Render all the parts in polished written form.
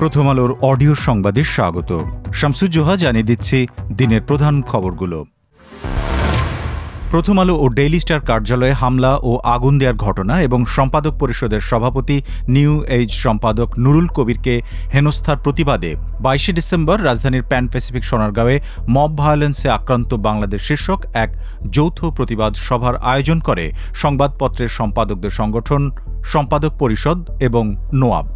প্রথম আলোর অডিও সংবাদে স্বাগত। শামসুজ্জোহা জানিয়ে দিচ্ছি দিনের প্রধান খবরগুলো। প্রথম আলো ও ডেইলি স্টার কার্যালয়ে হামলা ও আগুন দেওয়ার ঘটনা এবং সম্পাদক পরিষদের সভাপতি নিউ এজ সম্পাদক নুরুল কবিরকে হেনস্থার প্রতিবাদে 22 ডিসেম্বর রাজধানীর প্যান প্যাসিফিক সোনারগাঁওয়ে মব ভায়োলেন্সে আক্রান্ত বাংলাদেশ শীর্ষক এক যৌথ প্রতিবাদ সভার আয়োজন করে সংবাদপত্রের সম্পাদকদের সংগঠন সম্পাদক পরিষদ এবং নোয়াব।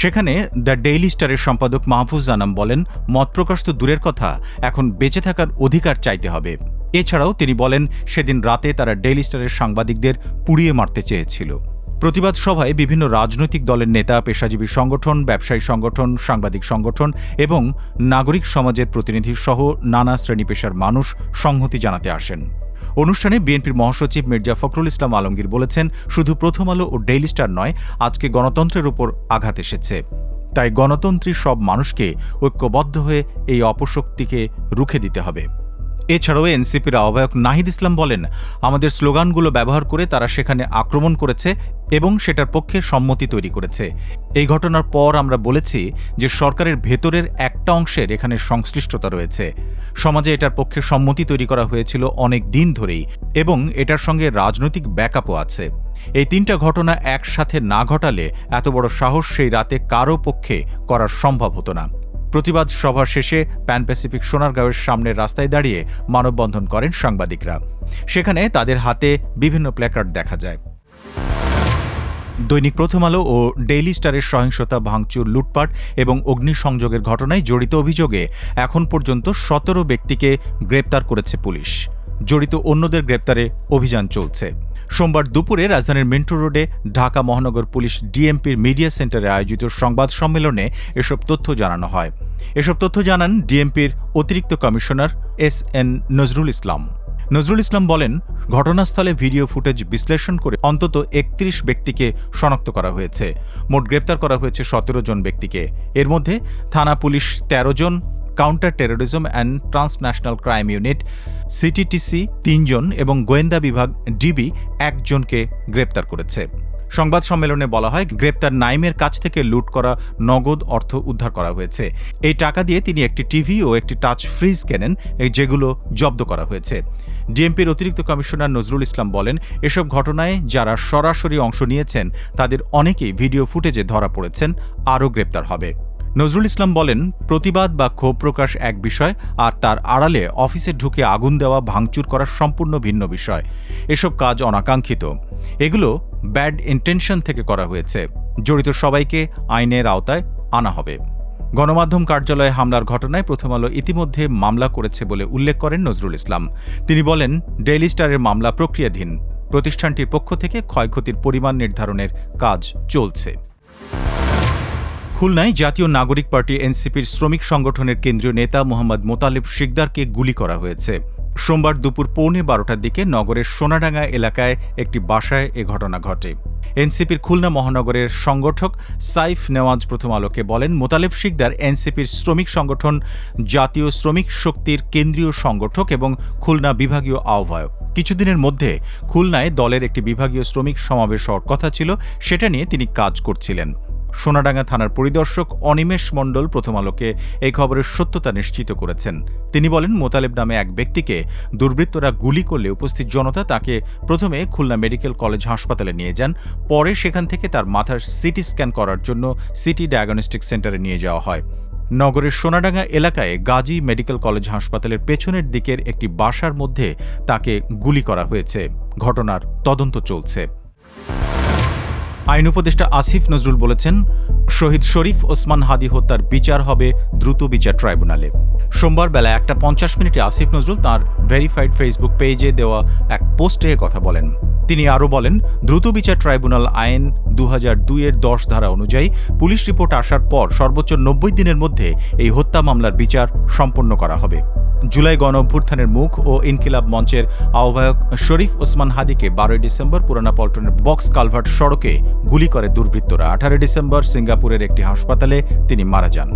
সেখানে দ্য ডেইলি স্টারের সম্পাদক মাহফুজ জানাম বলেন, মত প্রকাশ তো দূরের কথা, এখন বেঁচে থাকার অধিকার চাইতে হবে। এছাড়াও তিনি বলেন, সেদিন রাতে তারা ডেইলি স্টারের সাংবাদিকদের পুড়িয়ে মারতে চেয়েছিল। প্রতিবাদ সভায় বিভিন্ন রাজনৈতিক দলের নেতা, পেশাজীবী সংগঠন, ব্যবসায়ী সংগঠন, সাংবাদিক সংগঠন এবং নাগরিক সমাজের প্রতিনিধি সহ নানা শ্রেণী পেশার মানুষ সংহতি জানাতে আসেন। অনুষ্ঠানে বিএনপির মহাসচিব মির্জা ফখরুল ইসলাম আলমগীর বলেছেন, শুধু প্রথম আলো ও ডেইলি স্টার নয়, আজকে গণতন্ত্রের উপর আঘাত এসেছে। তাই গণতন্ত্রী সব মানুষকে ঐক্যবদ্ধ হয়ে এই অপশক্তিকে রুখে দিতে হবে। এছাড়াও এনসিপির আহ্বায়ক নাহিদ ইসলাম বলেন, আমাদের স্লোগানগুলো ব্যবহার করে তারা সেখানে আক্রমণ করেছে এবং সেটার পক্ষে সম্মতি তৈরি করেছে। এই ঘটনার পর আমরা বলেছি যে সরকারের ভেতরের একটা অংশের এখানে সংশ্লিষ্টতা রয়েছে। সমাজে এটার পক্ষে সম্মতি তৈরি করা হয়েছিল অনেক দিন ধরেই এবং এটার সঙ্গে রাজনৈতিক ব্যাকআপও আছে। এই তিনটা ঘটনা একসাথে না ঘটালে এত বড় সাহস সেই রাতে কারও পক্ষে করা সম্ভব হতো না। প্রতিবাদ সভা শেষে প্যান প্যাসিফিক সোনারগাঁওয়ের সামনের রাস্তায় দাঁড়িয়ে মানববন্ধন করেন সাংবাদিকরা। সেখানে তাদের হাতে বিভিন্ন প্ল্যাকার্ড দেখা যায়। দৈনিক প্রথম আলো ও ডেইলি স্টারের সহিংসতা, ভাঙচুর, লুটপাট এবং অগ্নিসংযোগের ঘটনায় জড়িত অভিযোগে এখন পর্যন্ত 17 ব্যক্তিকে গ্রেপ্তার করেছে পুলিশ। জড়িত অন্যদের গ্রেপ্তারে অভিযান চলছে। সোমবার দুপুরে রাজধানীর মিন্টু রোডে ঢাকা মহানগর পুলিশ ডিএমপির মিডিয়া সেন্টারে আয়োজিত সংবাদ সম্মেলনে এসব তথ্য জানানো হয়। এসব তথ্য জানান ডিএমপির অতিরিক্ত কমিশনার এস.এন. নজরুল ইসলাম। নজরুল ইসলাম বলেন, ঘটনাস্থলে ভিডিও ফুটেজ বিশ্লেষণ করে অন্তত 31 ব্যক্তিকে শনাক্ত করা হয়েছে। মোট গ্রেপ্তার করা হয়েছে 17 জন ব্যক্তিকে। এর মধ্যে থানা পুলিশ 13 জন, counter terrorism and transnational crime unit CTTC 3 জন এবং গোয়েন্দা বিভাগ ডিবি 1 জনকে গ্রেপ্তার করেছে। সংবাদ সম্মেলনে বলা হয়, গ্রেপ্তার নাইমের কাছ থেকে লুট করা নগদ অর্থ উদ্ধার করা হয়েছে। এই টাকা দিয়ে তিনি একটি টিভি ও একটি টাচ ফ্রিজ কেনেন, যেগুলো জব্দ করা হয়েছে। ডিএমপির অতিরিক্ত কমিশনার নজরুল ইসলাম বলেন, এসব ঘটনায় যারা সরাসরি অংশ নিয়েছেন তাদের অনেকেই ভিডিও ফুটেজে ধরা পড়েছেন, আরও গ্রেপ্তার হবে। নজরুল ইসলাম বলেন, প্রতিবাদ বা ক্ষোভ প্রকাশ এক বিষয়, আর তার আড়ালে অফিসে ঢুকে আগুন দেওয়া, ভাঙচুর করা সম্পূর্ণ ভিন্ন বিষয়। এসব কাজ অনাকাঙ্ক্ষিত। এগুলো ব্যাড ইন্টেনশন থেকে করা হয়েছে। জড়িত সবাইকে আইনের আওতায় আনা হবে। গণমাধ্যম কার্যালয়ে হামলার ঘটনায় প্রথম আলো ইতিমধ্যে মামলা করেছে বলে উল্লেখ করেন নজরুল ইসলাম। তিনি বলেন, ডেইলি স্টারের মামলা প্রক্রিয়াধীন। প্রতিষ্ঠানটির পক্ষ থেকে ক্ষয়ক্ষতির পরিমাণ নির্ধারণের কাজ চলছে। খুলনায় জাতীয় নাগরিক পার্টি এনসিপির শ্রমিক সংগঠনের কেন্দ্রীয় নেতা মোহাম্মদ মোতালেব শিকদারকে গুলি করা হয়েছে। সোমবার দুপুর 12:15টার দিকে নগরের সোনাডাঙ্গা এলাকায় একটি বাসায় এ ঘটনা ঘটে। এনসিপির খুলনা মহানগরের সংগঠক সাইফ নেওয়াজ প্রথম আলোকে বলেন, মোতালেব শিকদার এনসিপির শ্রমিক সংগঠন জাতীয় শ্রমিক শক্তির কেন্দ্রীয় সংগঠক এবং খুলনা বিভাগীয় আহ্বায়ক। কিছুদিনের মধ্যে খুলনায় দলের একটি বিভাগীয় শ্রমিক সমাবেশ হওয়ার কথা ছিল, সেটা নিয়ে তিনি কাজ করছিলেন। সোনাডাঙ্গা থানার পরিদর্শক অনিমেষ মণ্ডল প্রথম আলোকে এই খবরের সত্যতা নিশ্চিত করেছেন। তিনি বলেন, মোতালেব নামে এক ব্যক্তিকে দুর্বৃত্তরা গুলি করলে উপস্থিত জনতা তাকে প্রথমে খুলনা মেডিকেল কলেজ হাসপাতালে নিয়ে যান। পরে সেখান থেকে তার মাথার সিটি স্ক্যান করার জন্য সিটি ডায়াগনস্টিক সেন্টারে নিয়ে যাওয়া হয়। নগরের সোনাডাঙ্গা এলাকায় গাজী মেডিকেল কলেজ হাসপাতালের পেছনের দিকের একটি বাসার মধ্যে তাকে গুলি করা হয়েছে। ঘটনার তদন্ত চলছে। আইন উপদেষ্টা আসিফ নজরুল বলেছেন, শহীদ শরীফ ওসমান হাদি হত্যার বিচার হবে দ্রুত বিচার ট্রাইব্যুনালে। সোমবার বেলা 1:50 আসিফ নজরুল তাঁর ভেরিফাইড ফেসবুক পেজে দেওয়া এক পোস্টে কথা বলেন। তিনি আরও বলেন, দ্রুত বিচার ট্রাইব্যুনাল আইন 2002-এর 10 ধারা অনুযায়ী পুলিশ রিপোর্ট আসার পর সর্বোচ্চ 90 দিনের মধ্যে এই হত্যা মামলার বিচার সম্পন্ন করা হবে। জুলাই গণ অভ্যুত্থানের মুখ ও ইনকিলাব মঞ্চের আহ্বায়ক শরীফ ওসমান হাদিকে 12 ডিসেম্বর পুরানা পল্টনের বক্স কালভার্ট সড়কে গুলি করে দুর্বৃত্তরা। 18 ডিসেম্বর সিঙ্গাপুরের একটি হাসপাতালে তিনি মারা যান।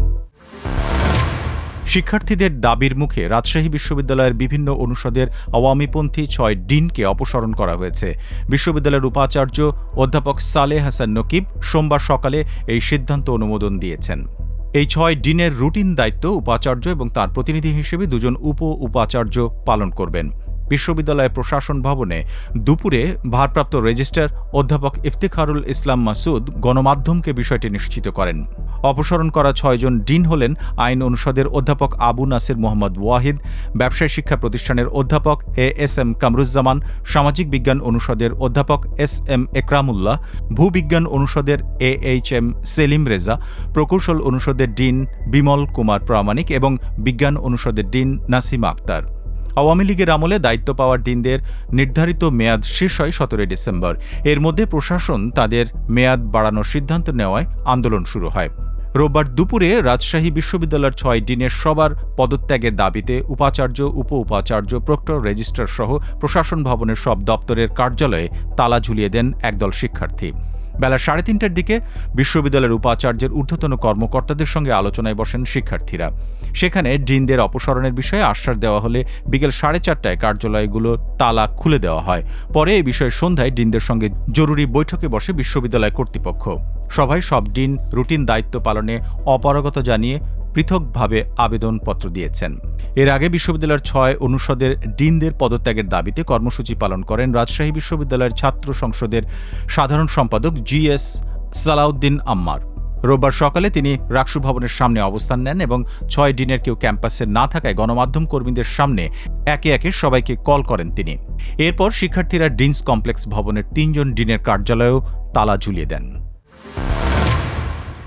শিক্ষার্থীদের দাবির মুখে রাজশাহী বিশ্ববিদ্যালয়ের বিভিন্ন অনুষদের আওয়ামীপন্থী 6 ডিনকে অপসারণ করা হয়েছে। বিশ্ববিদ্যালয়ের উপাচার্য অধ্যাপক সালেহ হাসান নকিব সোমবার সকালে এই সিদ্ধান্ত অনুমোদন দিয়েছেন। এই 6 ডিনের রুটিন দায়িত্ব উপাচার্য এবং তার প্রতিনিধি হিসেবে 2 জন উপাচার্য পালন করবেন। বিশ্ববিদ্যালয় প্রশাসন ভবনে দুপুরে ভারপ্রাপ্ত রেজিস্ট্রার অধ্যাপক ইফতিখারুল ইসলাম মাসুদ গণমাধ্যমকে বিষয়টি নিশ্চিত করেন। অপসারণ করা 6 জন ডিন হলেন আইন অনুষদের অধ্যাপক আবু নাসির মোহাম্মদ ওয়াহিদ, ব্যবসায় শিক্ষা প্রতিষ্ঠানের অধ্যাপক এএসএম কামরুজ্জামান, সামাজিক বিজ্ঞান অনুষদের অধ্যাপক এসএম একরামুল্লাহ, ভূবিজ্ঞান অনুষদের এইচএম সেলিম রেজা, প্রকৌশল অনুষদের ডিন বিমল কুমার প্রামাণিক এবং বিজ্ঞান অনুষদের ডিন নাসিমা আক্তার। আওয়ামী লীগের আমলে দায়িত্ব পাওয়া ডিনদের নির্ধারিত মেয়াদ শেষ হয় 17 ডিসেম্বর। এর মধ্যে প্রশাসন তাদের মেয়াদ বাড়ানোর সিদ্ধান্ত নেওয়ায় আন্দোলন শুরু হয়। রোববার দুপুরে রাজশাহী বিশ্ববিদ্যালয়ের 6 ডিনের সবার পদত্যাগের দাবিতে উপাচার্য, উপাচার্য, প্রক্টর, রেজিস্ট্রার সহ প্রশাসন ভবনের সব দপ্তরের কার্যালয়ে তালা ঝুলিয়ে দেন একদল শিক্ষার্থী। বেলা 3:30টার দিকে বিশ্ববিদ্যালয়ের উপাচার্যের ঊর্ধ্বতন কর্মকর্তাদের সঙ্গে আলোচনায় বসেন শিক্ষার্থীরা। সেখানে ডিনদের অপসারণের বিষয়ে আশ্বাস দেওয়া হলে বিকেল 4:30টায় কার্যালয়গুলো তালা খুলে দেওয়া হয়। পরে এই বিষয়ে সন্ধ্যায় ডিনদের সঙ্গে জরুরি বৈঠকে বসে বিশ্ববিদ্যালয় কর্তৃপক্ষ। সভায় সব ডিন রুটিন দায়িত্ব পালনে অপারগতা জানিয়ে পৃথকভাবে আবেদনপত্র দিয়েছেন। এর আগে বিশ্ববিদ্যালয়ের 6 অনুষদের ডিনদের পদত্যাগের দাবিতে কর্মসূচি পালন করেন রাজশাহী বিশ্ববিদ্যালয়ের ছাত্র সংসদের সাধারণ সম্পাদক জিএস সালাউদ্দিন আম্মার। রোববার সকালে তিনি রাকসু ভবনের সামনে অবস্থান নেন এবং 6 ডিনের কেউ ক্যাম্পাসে না থাকায় গণমাধ্যম কর্মীদের সামনে একে একে সবাইকে কল করেন তিনি। এরপর শিক্ষার্থীরা ডিনস কমপ্লেক্স ভবনের 3 জন ডিনের কার্যালয়েও তালা ঝুলিয়ে দেন।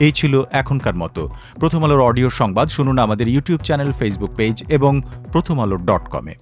এই ছিল এখনকার মতো। প্রথম আলোর অডিও সংবাদ শুনুন আমাদের ইউটিউব চ্যানেল, ফেসবুক পেজ এবং প্রথমআলো.com-এ।